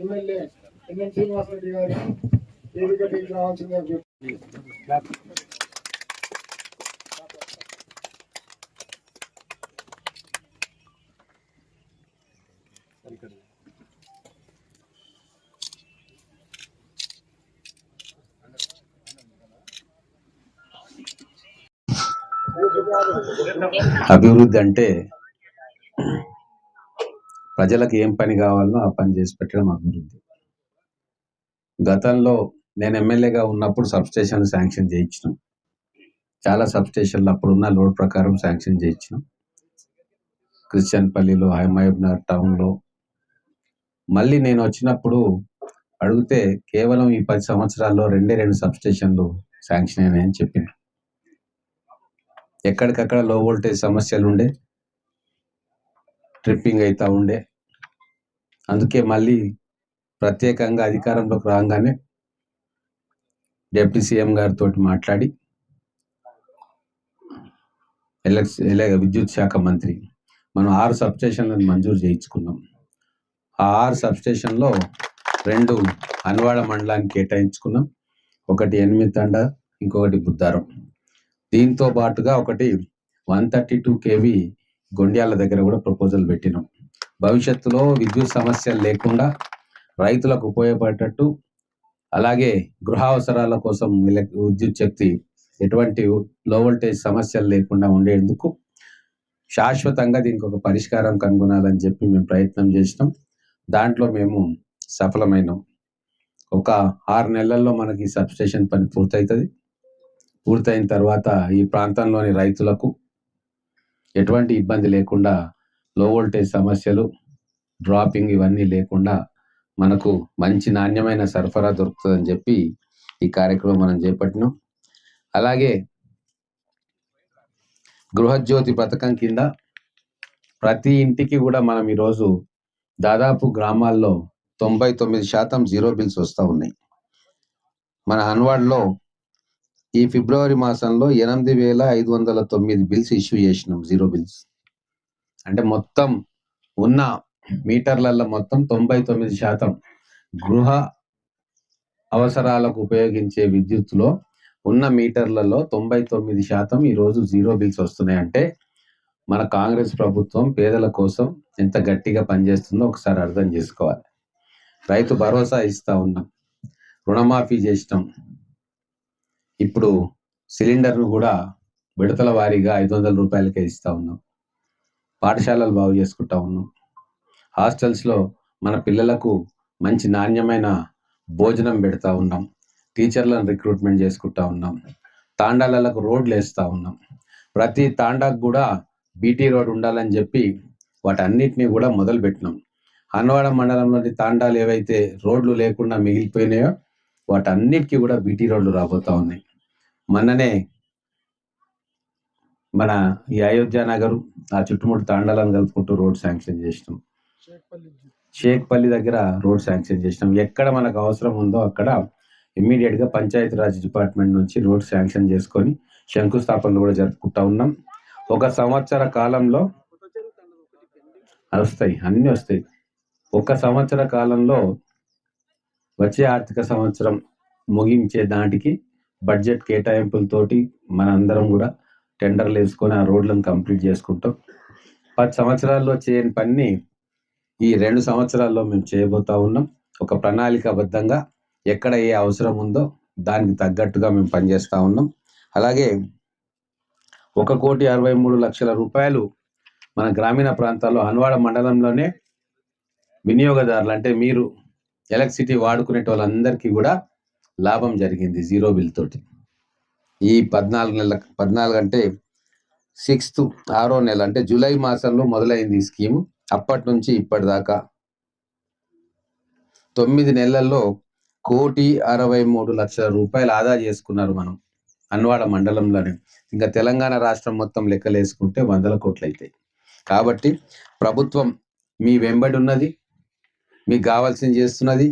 MLA NM Srinivasa Reddy గారు వేదికకి రావాల్సిందిగా అభివృద్ధి అంటే ప్రజలకు ఏం పని కావాలనో ఆ పని చేసి పెట్టడం అభివృద్ధి. గతంలో నేను ఎమ్మెల్యేగా ఉన్నప్పుడు సబ్స్టేషన్ శాంక్షన్ చేయించినాం. చాలా సబ్స్టేషన్లు అప్పుడున్న లోడ్ ప్రకారం శాంక్షన్ చేయించినాం. క్రిస్టియన్పల్లిలో, హైమయూబ్నగర్ టౌన్లో. మళ్ళీ నేను వచ్చినప్పుడు అడిగితే కేవలం ఈ 10 సంవత్సరాల్లో 2 సబ్స్టేషన్లు శాంక్షన్ అయినాయని చెప్పినారు. ఎక్కడికక్కడ లో వోల్టేజ్ సమస్యలు ఉండే, ట్రిప్పింగ్ అవుతూ ఉండే. అందుకే మళ్ళీ ప్రత్యేకంగా అధికారంలోకి రాగానే డిప్యూటీ సీఎం గారితో మాట్లాడి విద్యుత్ శాఖ మంత్రి మనం 6 సబ్స్టేషన్లను మంజూరు చేయించుకున్నాం. ఆ 6 సబ్స్టేషన్లో 2 హన్వాడ మండలానికి కేటాయించుకున్నాం. ఒకటి 8 తండ, ఇంకొకటి బుద్ధారం. దీంతో పాటుగా ఒకటి 132 kV గొండ్యాల దగ్గర కూడా ప్రపోజల్ పెట్టినాం. భవిష్యత్తులో విద్యుత్ సమస్యలు లేకుండా రైతులకు ఉపయోగపడేటట్టు, అలాగే గృహ అవసరాల కోసం విద్యుత్ శక్తి ఎటువంటి లో వోల్టేజ్ సమస్యలు లేకుండా ఉండేందుకు శాశ్వతంగా దీనికి ఒక పరిష్కారం కనుగొనాలని చెప్పి మేము ప్రయత్నం చేసినాం. దాంట్లో మేము సఫలమైనాం. ఒక 6 నెలల్లో మనకి సబ్స్టేషన్ పని పూర్తవుతుంది. పూర్తయిన తర్వాత ఈ ప్రాంతంలోని రైతులకు ఎటువంటి ఇబ్బంది లేకుండా, లో వోల్టేజ్ సమస్యలు, డ్రాపింగ్ ఇవన్నీ లేకుండా మనకు మంచి నాణ్యమైన సరఫరా దొరుకుతుందని చెప్పి ఈ కార్యక్రమం మనం చేపట్టినాం. అలాగే గృహజ్యోతి పథకం కింద ప్రతి ఇంటికి కూడా మనం ఈరోజు దాదాపు గ్రామాల్లో 99% జీరో బిల్స్ వస్తూ ఉన్నాయి. మన హన్వాడ్లో ఈ ఫిబ్రవరి మాసంలో 8,509 బిల్స్ ఇష్యూ చేసినాం, జీరో బిల్స్. అంటే మొత్తం ఉన్న మీటర్లలో మొత్తం 99% గృహ అవసరాలకు ఉపయోగించే విద్యుత్తులో ఉన్న మీటర్లలో 99% ఈరోజు జీరో బిల్స్ వస్తున్నాయి. అంటే మన కాంగ్రెస్ ప్రభుత్వం పేదల కోసం ఎంత గట్టిగా పనిచేస్తుందో ఒకసారి అర్థం చేసుకోవాలి. రైతు భరోసా ఇస్తా ఉన్నాం, రుణమాఫీ చేసినాం. ఇప్పుడు సిలిండర్ను కూడా విడతల వారీగా 500 రూపాయలకే ఇస్తా ఉన్నాం. పాఠశాలలు బాగు చేసుకుంటా ఉన్నాం. హాస్టల్స్లో మన పిల్లలకు మంచి నాణ్యమైన భోజనం పెడతా ఉన్నాం. టీచర్లను రిక్రూట్మెంట్ చేసుకుంటా ఉన్నాం. తాండాలకు రోడ్లు వేస్తూ ఉన్నాం. ప్రతి తాండాకు కూడా బీటీ రోడ్ ఉండాలని చెప్పి వాటన్నిటినీ కూడా మొదలు పెట్టినాం. హన్వాడ మండలంలోని తాండాలు ఏవైతే రోడ్లు లేకుండా మిగిలిపోయినాయో వాటన్నిటికీ కూడా బీటీ రోడ్లు రాబోతా ఉన్నాయి. మొన్ననే మన ఈ అయోధ్య నగరు, ఆ చుట్టుముట్టు తాండాలను కలుపుకుంటూ రోడ్ శాంక్షన్ చేసినాం. షేక్పల్లి దగ్గర రోడ్ శాంక్షన్ చేసినాం. ఎక్కడ మనకు అవసరం ఉందో అక్కడ ఇమ్మీడియట్గా పంచాయతీరాజ్ డిపార్ట్మెంట్ నుంచి రోడ్ శాంక్షన్ చేసుకొని శంకుస్థాపనలు కూడా జరుపుకుంటా ఉన్నాం. 1 సంవత్సర కాలంలో వస్తాయి, అన్నీ వస్తాయి. 1 సంవత్సర కాలంలో వచ్చే ఆర్థిక సంవత్సరం ముగించే దాటికి బడ్జెట్ కేటాయింపులతోటి మన అందరం కూడా టెండర్లు వేసుకొని ఆ రోడ్లను కంప్లీట్ చేసుకుంటాం. 10 సంవత్సరాల్లో చేయని పని ఈ 2 సంవత్సరాల్లో మేము చేయబోతా ఉన్నాం. ఒక ప్రణాళికాబద్ధంగా ఎక్కడ ఏ అవసరం ఉందో దానికి తగ్గట్టుగా మేము పనిచేస్తూ ఉన్నాం. అలాగే 1,63,00,000 రూపాయలు మన గ్రామీణ ప్రాంతాల్లో హన్వాడ మండలంలోనే వినియోగదారులు, అంటే మీరు ఎలక్ట్రిసిటీ వాడుకునే వాళ్ళందరికీ కూడా లాభం జరిగింది జీరో బిల్ తోటి. ఈ 14 అంటే 6వ నెల అంటే జూలై మాసంలో మొదలైంది ఈ స్కీము. అప్పటి నుంచి ఇప్పటిదాకా 9 నెలల్లో 1,63,00,000 రూపాయలు ఆదా చేసుకున్నారు మనం అన్వాడ మండలంలోనే. ఇంకా తెలంగాణ రాష్ట్రం మొత్తం లెక్కలేసుకుంటే 100 కోట్లు అవుతాయి. కాబట్టి ప్రభుత్వం మీ వెంబడి ఉన్నది, మీకు కావాల్సింది చేస్తున్నది.